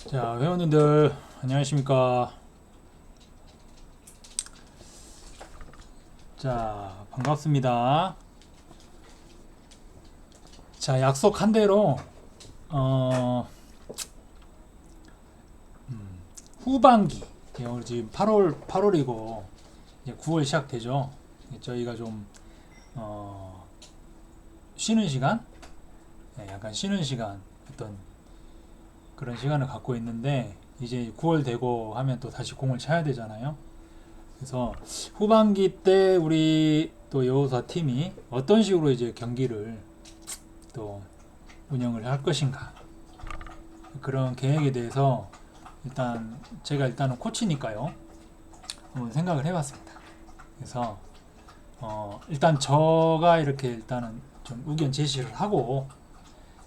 자, 회원님들 안녕하십니까. 자, 반갑습니다. 자, 약속한 대로 어, 후반기 오늘 지금 8월이고 이제 9월 시작되죠. 저희가 좀 쉬는 시간, 약간 쉬는 시간 어떤 그런 시간을 갖고 있는데 이제 9월 되고 하면 또 다시 공을 차야 되잖아요. 그래서 후반기 때 우리 또 여우사 팀이 어떤 식으로 이제 경기를 또 운영을 할 것인가, 그런 계획에 대해서 일단 제가 일단은 코치니까요 한번 생각을 해봤습니다. 그래서 일단 저가 이렇게 일단은 좀 의견 제시를 하고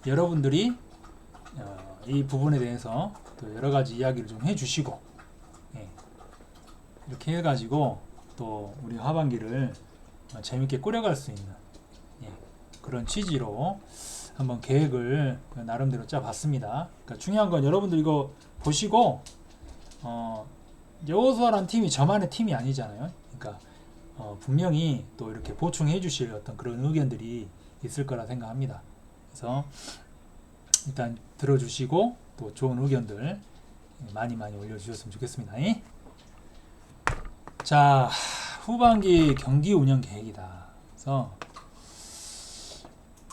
여러분들이 이 부분에 대해서 또 여러 가지 이야기를 좀 해주시고, 예, 이렇게 해가지고 또 우리 하반기를 재밌게 꾸려갈 수 있는, 예, 그런 취지로 한번 계획을 나름대로 짜봤습니다. 그러니까 중요한 건 여러분들 이거 보시고 여호수아라는 팀이 저만의 팀이 아니잖아요. 그러니까 분명히 또 이렇게 보충해 주실 어떤 그런 의견들이 있을 거라 생각합니다. 그래서 일단 들어주시고 또 좋은 의견들 많이 올려주셨으면 좋겠습니다. 자, 후반기 경기 운영 계획이다. 그래서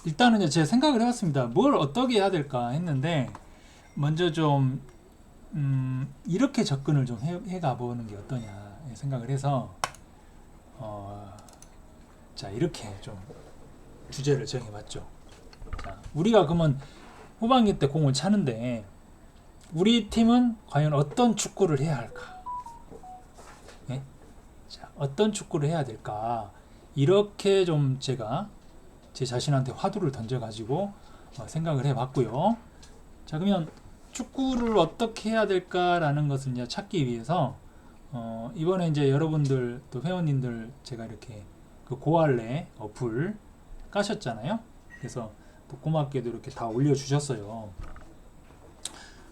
일단은 이제 제가 생각을 해봤습니다. 뭘 어떻게 해야 될까 했는데 먼저 좀 이렇게 접근을 좀 해가 보는 게 어떠냐 생각을 해서 자, 이렇게 좀 주제를 정해봤죠. 자, 우리가 그러면 후반기 때 공을 차는데 우리 팀은 과연 어떤 축구를 해야 할까? 예? 자, 어떤 축구를 해야 될까? 이렇게 좀 제가 제 자신한테 화두를 던져가지고 생각을 해봤고요. 자, 그러면 축구를 어떻게 해야 될까라는 것을 이제 찾기 위해서 이번에 이제 여러분들 또 회원님들 제가 이렇게 그 고할래 어플 까셨잖아요. 그래서 또 고맙게도 이렇게 다 올려주셨어요.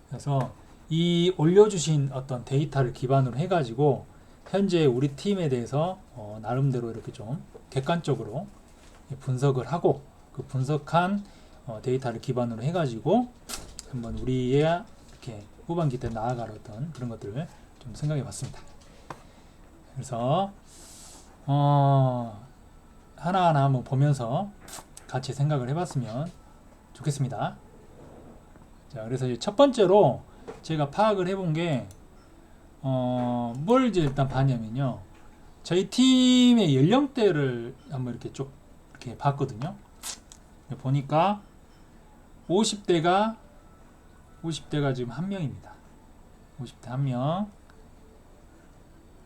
그래서 이 올려주신 어떤 데이터를 기반으로 해가지고 현재 우리 팀에 대해서 나름대로 이렇게 좀 객관적으로 분석을 하고 그 분석한 데이터를 기반으로 해가지고 한번 우리의 이렇게 후반기 때 나아갈 어떤 그런 것들을 좀 생각해 봤습니다. 그래서 하나하나 한번 보면서 같이 생각을 해봤으면 좋겠습니다. 자, 그래서 이제 첫 번째로 제가 파악을 해본 게 뭘 이제 일단 봤냐면요. 저희 팀의 연령대를 한번 이렇게 쭉 이렇게 봤거든요. 보니까 50대가 지금 한 명입니다. 50대 한 명.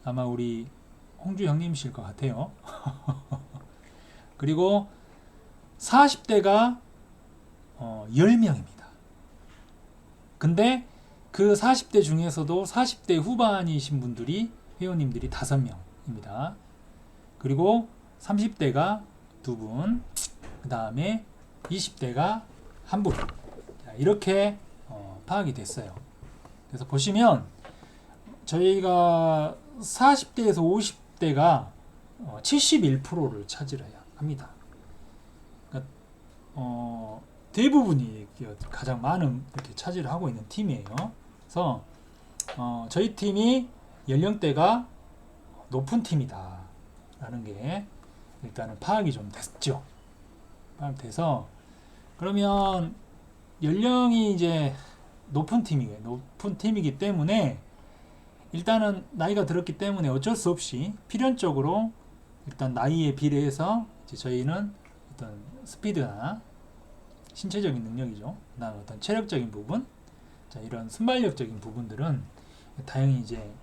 아마 우리 홍주 형님이실 것 같아요. 그리고 40대가 10명입니다. 근데 그 40대 중에서도 40대 후반이신 분들이 회원님들이 5명입니다. 그리고 30대가 2분, 그 다음에 20대가 1분. 이렇게 파악이 됐어요. 그래서 보시면 저희가 40대에서 50대가 71%를 차지해야 합니다. 그러니까 대부분이 가장 많은 이렇게 차지를 하고 있는 팀이에요. 그래서 저희 팀이 연령대가 높은 팀이다 라는 게 일단은 파악이 좀 됐죠. 파악돼서 그러면 연령이 이제 높은 팀이기 때문에 일단은 나이가 들었기 때문에 어쩔 수 없이 필연적으로 일단 나이에 비례해서 이제 저희는 어떤 스피드나 신체적인 능력이죠. 그다음 어떤 체력적인 부분, 자, 이런 순발력적인 부분들은 다행히 이제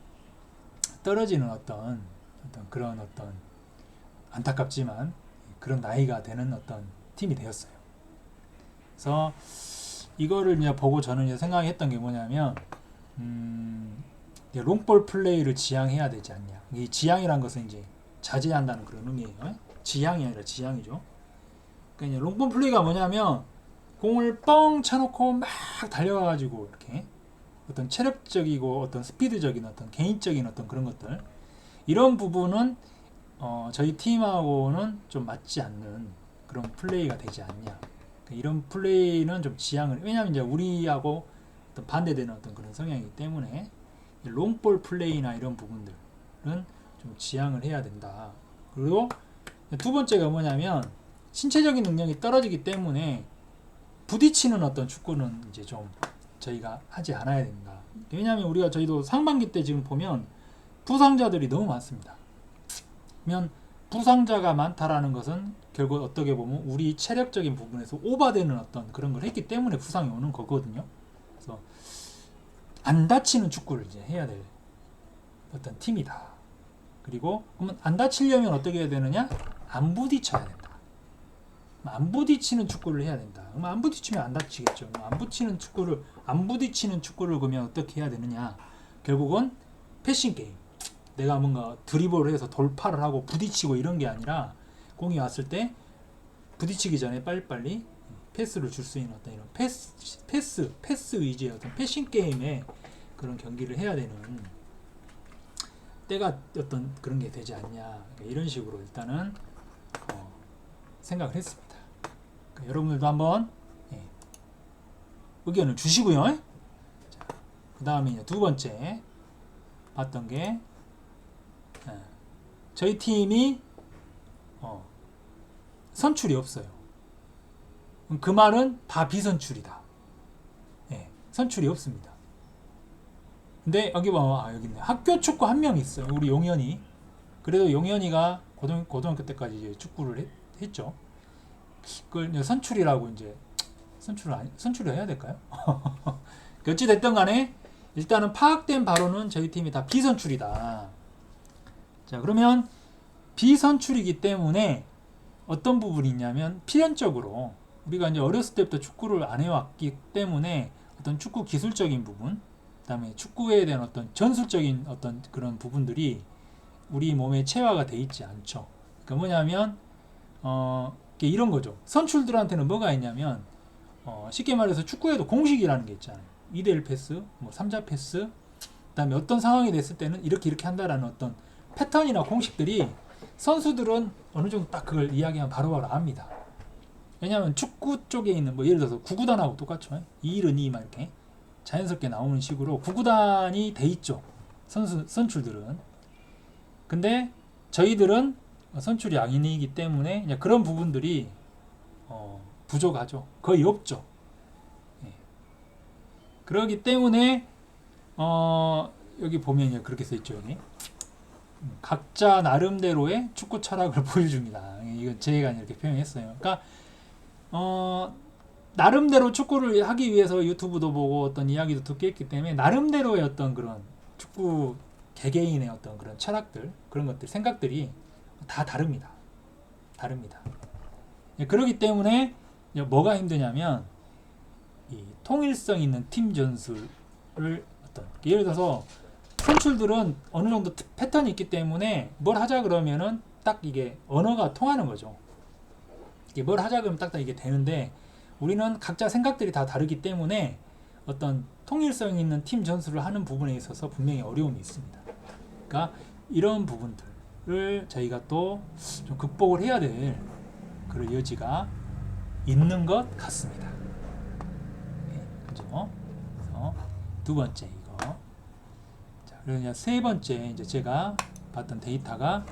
떨어지는 어떤 그런 어떤 안타깝지만 그런 나이가 되는 어떤 팀이 되었어요. 그래서 이거를 이제 보고 저는 이제 생각했던 게 뭐냐면 롱볼 플레이를 지향해야 되지 않냐. 이 지향이란 것은 이제 자제한다는 그런 의미예요. 지향이 아니라 지향이죠. 그러니까 롱볼 플레이가 뭐냐면 공을 뻥 차놓고 막 달려가가지고 이렇게 어떤 체력적이고 어떤 스피드적인 어떤 개인적인 어떤 그런 것들, 이런 부분은 저희 팀하고는 좀 맞지 않는 그런 플레이가 되지 않냐. 이런 플레이는 좀 지향을, 왜냐하면 이제 우리하고 어떤 반대되는 어떤 그런 성향이기 때문에 롱볼 플레이나 이런 부분들은 좀 지향을 해야 된다. 그리고 두 번째가 뭐냐면 신체적인 능력이 떨어지기 때문에 부딪히는 어떤 축구는 이제 좀 저희가 하지 않아야 된다. 왜냐하면 우리가 저희도 상반기 때 지금 보면 부상자들이 너무 많습니다. 그러면 부상자가 많다라는 것은 결국 어떻게 보면 우리 체력적인 부분에서 오버되는 어떤 그런 걸 했기 때문에 부상이 오는 거거든요. 그래서 안 다치는 축구를 이제 해야 될 어떤 팀이다. 그리고 그러면 안 다치려면 어떻게 해야 되느냐? 안 부딪혀야 된다. 안 부딪히는 축구를 해야 된다. 그럼 안 부딪히면 안 다치겠죠. 안 부딪히는 축구를 그러면 어떻게 해야 되느냐? 결국은 패싱 게임. 내가 뭔가 드리블을 해서 돌파를 하고 부딪히고 이런 게 아니라 공이 왔을 때 부딪히기 전에 빨리빨리 패스를 줄 수 있는 어떤 이런 패스 위주의 어떤 패싱 게임에 그런 경기를 해야 되는 때가 어떤 그런 게 되지 않냐. 이런 식으로 일단은 생각을 했습니다. 그러니까 여러분들도 한번 의견을 주시고요. 그 다음에 두 번째 봤던 게 저희 팀이 선출이 없어요. 그 말은 다 비선출이다. 선출이 없습니다. 근데 여기 봐, 여기 있네. 학교 축구 한 명 있어요. 우리 용현이. 그래도 용현이가 고등학교 때까지 이제 축구를 했죠. 그걸 선출이라고 이제 선출을 해야 될까요? 어찌 됐든 간에 일단은 파악된 바로는 저희 팀이 다 비선출이다. 자, 그러면 비선출이기 때문에 어떤 부분이 있냐면 필연적으로 우리가 이제 어렸을 때부터 축구를 안 해왔기 때문에 어떤 축구 기술적인 부분, 그다음에 축구에 대한 어떤 전술적인 어떤 그런 부분들이 우리 몸에 체화가 돼 있지 않죠. 그러니까 뭐냐면 이런 거죠. 선출들한테는 뭐가 있냐면 쉽게 말해서 축구에도 공식이라는 게 있잖아요. 2대1 패스, 뭐 3자 패스, 그다음에 어떤 상황이 됐을 때는 이렇게 한다라는 어떤 패턴이나 공식들이 선수들은 어느 정도 딱 그걸 이야기하면 바로바로 압니다. 왜냐하면 축구 쪽에 있는 뭐 예를 들어서 구구단하고 똑같죠. 2-1은 2막 이렇게 자연스럽게 나오는 식으로 구구단이 돼 있죠. 선출들은. 근데 저희들은 선출이 아니기 때문에 그런 부분들이 부족하죠. 거의 없죠. 그렇기 때문에 여기 보면 그렇게 써 있죠. 여기. 각자 나름대로의 축구 철학을 보여줍니다. 이건 제가 이렇게 표현했어요. 그러니까 나름대로 축구를 하기 위해서 유튜브도 보고 어떤 이야기도 듣게 했기 때문에 나름대로의 어떤 그런 축구 개개인의 어떤 그런 철학들, 그런 것들, 생각들이 다 다릅니다. 그렇기 때문에 뭐가 힘드냐면 이 통일성 있는 팀 전술을 예를 들어서 선출들은 어느 정도 패턴이 있기 때문에 뭘 하자 그러면은 딱 이게 언어가 통하는 거죠. 이게 뭘 하자 그러면 딱 이게 되는데 우리는 각자 생각들이 다 다르기 때문에 어떤 통일성 있는 팀 전술을 하는 부분에 있어서 분명히 어려움이 있습니다. 그러니까 이런 부분들을 저희가 또 좀 극복을 해야 될 그런 여지가 있는 것 같습니다. 그죠? 그래서 두 번째 이거. 자, 그리고 세 번째 이제 제가 봤던 데이터가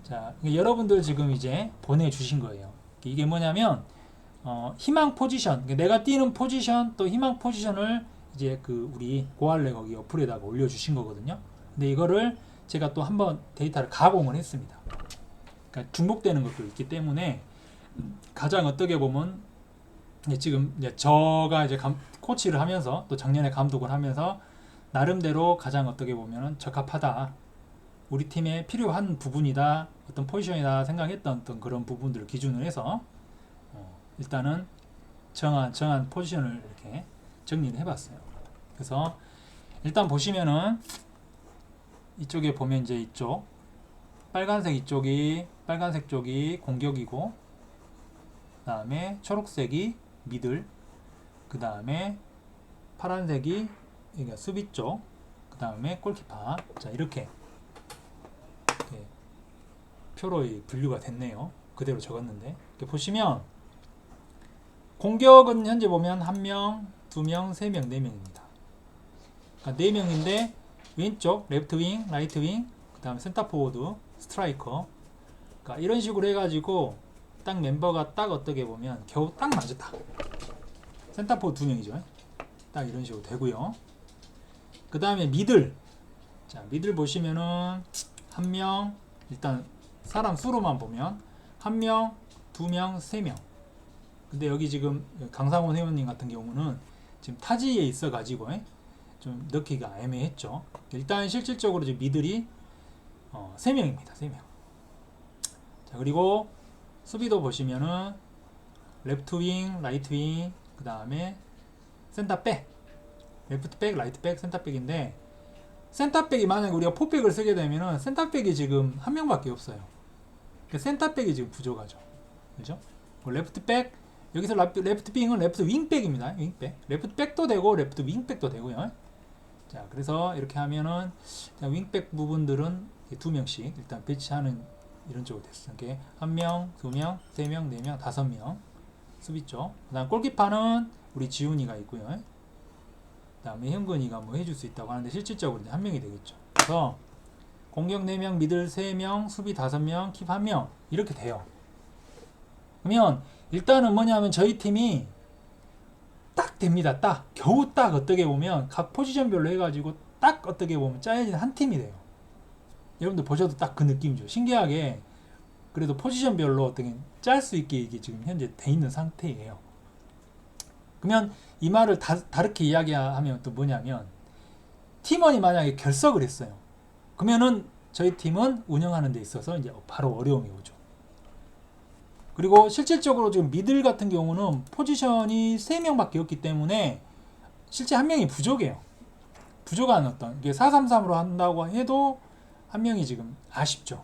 자, 여러분들 지금 이제 보내주신 거예요. 이게 뭐냐면 희망 포지션, 내가 뛰는 포지션 또 희망 포지션을 이제 그 우리 고알레 거기 어플에다가 올려주신 거거든요. 근데 이거를 제가 또 한번 데이터를 가공을 했습니다. 그러니까 중복되는 것도 있기 때문에 가장 어떻게 보면 지금 이제 저가 이제 코치를 하면서 또 작년에 감독을 하면서 나름대로 가장 어떻게 보면은 적합하다. 우리 팀에 필요한 부분이다. 어떤 포지션이다 생각했던 어떤 그런 부분들을 기준으로 해서 일단은 정한 포지션을 이렇게 정리를 해봤어요. 그래서 일단 보시면은 이쪽에 보면 이제 이쪽 빨간색 쪽이 공격이고 그 다음에 초록색이 미들 그 다음에 파란색이 그러니까 수비 쪽, 그 다음에 골키퍼. 자, 이렇게 표로 분류가 됐네요. 그대로 적었는데 이렇게 보시면 공격은 현재 보면 1명, 2명, 3명, 4명입니다. 그러니까 4명인데 왼쪽 레프트 윙, 라이트 윙, 그 다음에 센터 포워드, 스트라이커. 그러니까 이런 식으로 해가지고 딱 멤버가 딱 어떻게 보면 겨우 딱 맞았다. 센터 포워드 2명이죠. 딱 이런 식으로 되고요. 그 다음에 미들. 자, 미들 보시면은 1명, 일단 사람 수로만 보면 1명, 2명, 3명. 근데 여기 지금 강상원 회원님 같은 경우는 지금 타지에 있어 가지고 좀 넣기가 애매했죠. 일단 실질적으로 이제 미들이 3명입니다. 3명. 자, 그리고 수비도 보시면은 레프트 윙, 라이트 윙, 그 다음에 센터백, 레프트 백, 라이트 백, 센터백인데 센터백이 만약에 우리가 포백을 쓰게 되면은 센터백이 지금 1명밖에 없어요. 그러니까 센터백이 지금 부족하죠. 그죠? 레프트 백, 여기서 레프트 윙은 레프트 윙백입니다. 윙백. 레프트 백도 되고 레프트 윙백도 되고요. 자, 그래서 이렇게 하면은 윙백 부분들은 2명씩 일단 배치하는 이런 쪽으로 됐어요. 이렇게 1명, 2명, 3명, 4명, 5명 수비 쪽. 그다음 골키퍼는 우리 지훈이가 있고요. 그다음에 현근이가 뭐 해줄 수 있다고 하는데 실질적으로 이제 1명이 되겠죠. 그래서 공격 4명, 미들 3명, 수비 5명, 킵 1명 이렇게 돼요. 그러면 일단은 뭐냐면 저희 팀이 딱 됩니다. 딱 겨우 딱 어떻게 보면 각 포지션별로 해가지고 딱 어떻게 보면 짜여진 한 팀이 돼요. 여러분들 보셔도 딱 그 느낌이죠. 신기하게 그래도 포지션별로 어떻게 짤 수 있게 이게 지금 현재 돼 있는 상태예요. 그러면 이 말을 다르게 이야기하면 또 뭐냐면 팀원이 만약에 결석을 했어요. 그러면은 저희 팀은 운영하는 데 있어서 이제 바로 어려움이 오죠. 그리고 실질적으로 지금 미들 같은 경우는 포지션이 3명밖에 없기 때문에 실제 1명이 부족해요. 부족한 어떤 이게 4-3-3으로 한다고 해도 1명이 지금 아쉽죠.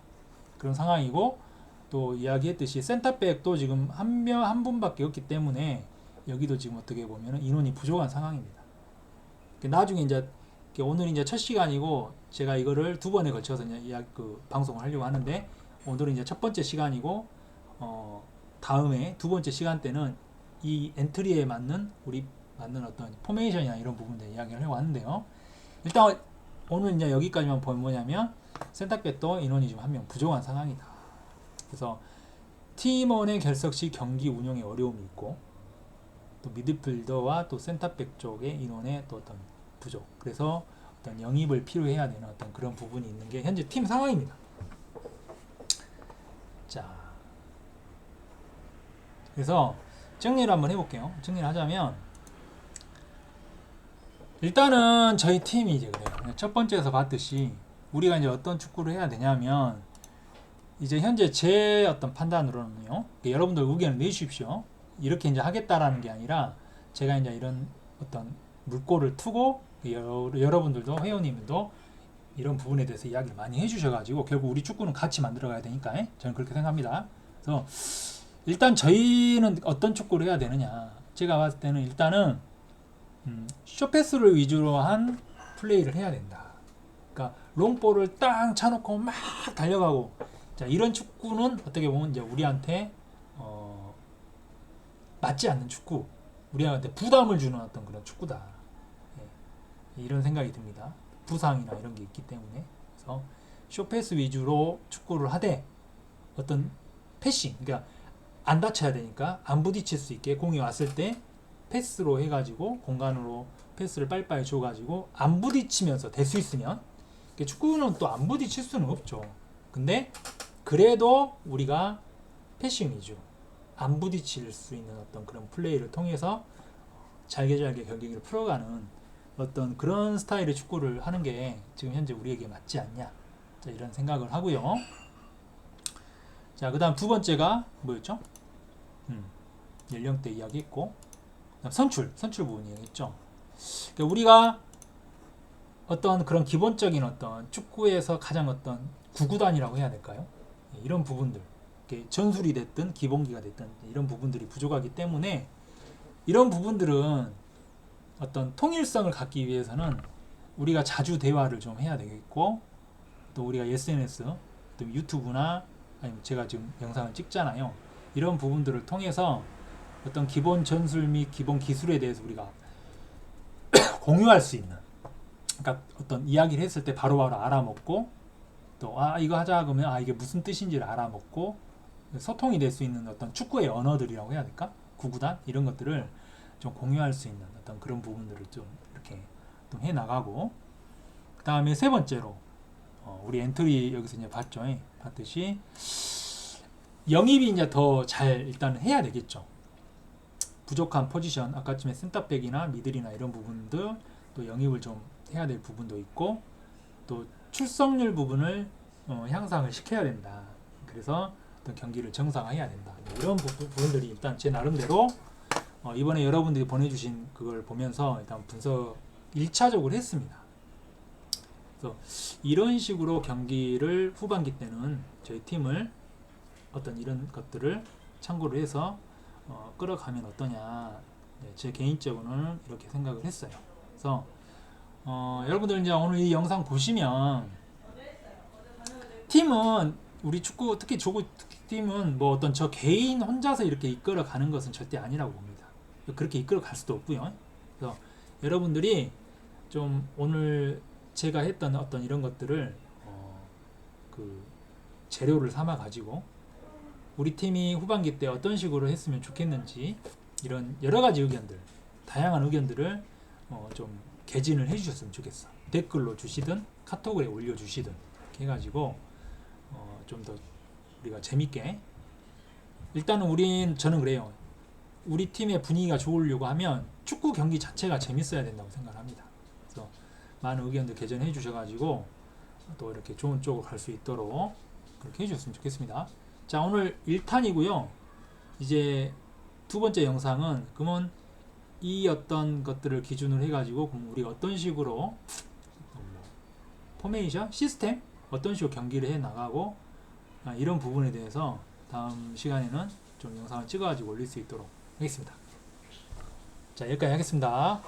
그런 상황이고 또 이야기했듯이 센터백도 지금 한 분밖에 없기 때문에 여기도 지금 어떻게 보면 인원이 부족한 상황입니다. 나중에 이제 오늘 이제 첫 시간이고 제가 이거를 2번에 걸쳐서 이제 방송을 하려고 하는데 오늘은 이제 첫 번째 시간이고 다음에 2번째 시간 때는 이 엔트리에 맞는 어떤 포메이션이나 이런 부분들 이야기를 하려고 하는데요. 일단 오늘 이제 여기까지만 보면 뭐냐면 센터백도 인원이 지금 1명 부족한 상황이다. 그래서 팀원의 결석 시 경기 운영에 어려움이 있고 또 미드필더와 또 센터백 쪽의 인원의 또 어떤 부족. 그래서 어떤 영입을 필요해야 되는 어떤 그런 부분이 있는 게 현재 팀 상황입니다. 자, 그래서 정리를 한번 해볼게요. 정리를 하자면 일단은 저희 팀이 이제 그래요. 첫 번째에서 봤듯이 우리가 이제 어떤 축구를 해야 되냐면 이제 현재 제 어떤 판단으로는요. 여러분들 의견을 내주십시오. 이렇게 이제 하겠다라는 게 아니라 제가 이제 이런 어떤 물꼬를 트고 여러분들도 회원님들도 이런 부분에 대해서 이야기를 많이 해주셔가지고 결국 우리 축구는 같이 만들어가야 되니까 저는 그렇게 생각합니다. 그래서 일단 저희는 어떤 축구를 해야 되느냐. 제가 봤을 때는 일단은 숏패스를 위주로 한 플레이를 해야 된다. 그러니까 롱볼을 딱 차놓고 막 달려가고 자, 이런 축구는 어떻게 보면 이제 우리한테 맞지 않는 축구, 우리한테 부담을 주는 어떤 그런 축구다. 예, 이런 생각이 듭니다. 부상이나 이런 게 있기 때문에. 그래서 숏패스 위주로 축구를 하되 어떤 패싱, 그러니까 안 다쳐야 되니까 안 부딪힐 수 있게 공이 왔을 때 패스로 해가지고 공간으로 패스를 빨리빨리 줘가지고 안 부딪히면서 될 수 있으면 축구는 또 안 부딪힐 수는 없죠. 근데 그래도 우리가 패싱 위주 안 부딪힐 수 있는 어떤 그런 플레이를 통해서 잘게 경기를 풀어가는 어떤 그런 스타일의 축구를 하는 게 지금 현재 우리에게 맞지 않냐. 자, 이런 생각을 하고요. 자, 그 다음 두 번째가 뭐였죠? 연령대 이야기했고 선출 부분 이야기했죠. 그러니까 우리가 어떤 그런 기본적인 어떤 축구에서 가장 어떤 구구단이라고 해야 될까요? 이런 부분들 전술이 됐든 기본기가 됐든 이런 부분들이 부족하기 때문에 이런 부분들은 어떤 통일성을 갖기 위해서는 우리가 자주 대화를 좀 해야 되겠고, 또 우리가 SNS, 또 유튜브나 아니면 제가 지금 영상을 찍잖아요. 이런 부분들을 통해서 어떤 기본 전술 및 기본 기술에 대해서 우리가 공유할 수 있는, 그러니까 어떤 이야기를 했을 때 바로바로 알아먹고, 또 이거 하자 그러면 이게 무슨 뜻인지를 알아먹고 소통이 될 수 있는 어떤 축구의 언어들이라고 해야 될까? 구구단 이런 것들을 좀 공유할 수 있는 어떤 그런 부분들을 좀 이렇게 좀 해나가고, 그 다음에 세 번째로 우리 엔트리 여기서 이제 봤죠. 봤듯이 영입이 이제 더 잘 일단 해야 되겠죠. 부족한 포지션, 아까쯤에 센터백이나 미들이나 이런 부분들 또 영입을 좀 해야 될 부분도 있고, 또 출석률 부분을 향상을 시켜야 된다. 그래서 어떤 경기를 정상화해야 된다. 이런 부분들이 일단 제 나름대로 이번에 여러분들이 보내주신 그걸 보면서 일단 분석 1차적으로 했습니다. 그래서 이런 식으로 경기를 후반기 때는 저희 팀을 어떤 이런 것들을 참고를 해서 끌어가면 어떠냐, 제 개인적으로는 이렇게 생각을 했어요. 그래서 여러분들 이제 오늘 이 영상 보시면 팀은 우리 축구 특히 조구 팀은 뭐 어떤 저 개인 혼자서 이렇게 이끌어 가는 것은 절대 아니라고 봅니다. 그렇게 이끌어 갈 수도 없고요. 그래서 여러분들이 좀 오늘 제가 했던 어떤 이런 것들을 그 재료를 삼아 가지고 우리 팀이 후반기 때 어떤 식으로 했으면 좋겠는지 이런 여러 가지 의견들, 다양한 의견들을 좀 개진을 해주셨으면 좋겠어. 댓글로 주시든 카톡에 올려주시든 이렇게 해가지고 좀 더 우리가 재밌게, 일단은 저는 그래요. 우리 팀의 분위기가 좋으려고 하면 축구 경기 자체가 재밌어야 된다고 생각합니다. 그래서 많은 의견들 개진해 주셔가지고 또 이렇게 좋은 쪽으로 갈 수 있도록 그렇게 해주셨으면 좋겠습니다. 자, 오늘 1탄이고요. 이제 두 번째 영상은 그러면 이 어떤 것들을 기준으로 해가지고 그럼 우리가 어떤 식으로 포메이션, 시스템 어떤 식으로 경기를 해 나가고 이런 부분에 대해서 다음 시간에는 좀 영상을 찍어가지고 올릴 수 있도록 하겠습니다. 자, 여기까지 하겠습니다.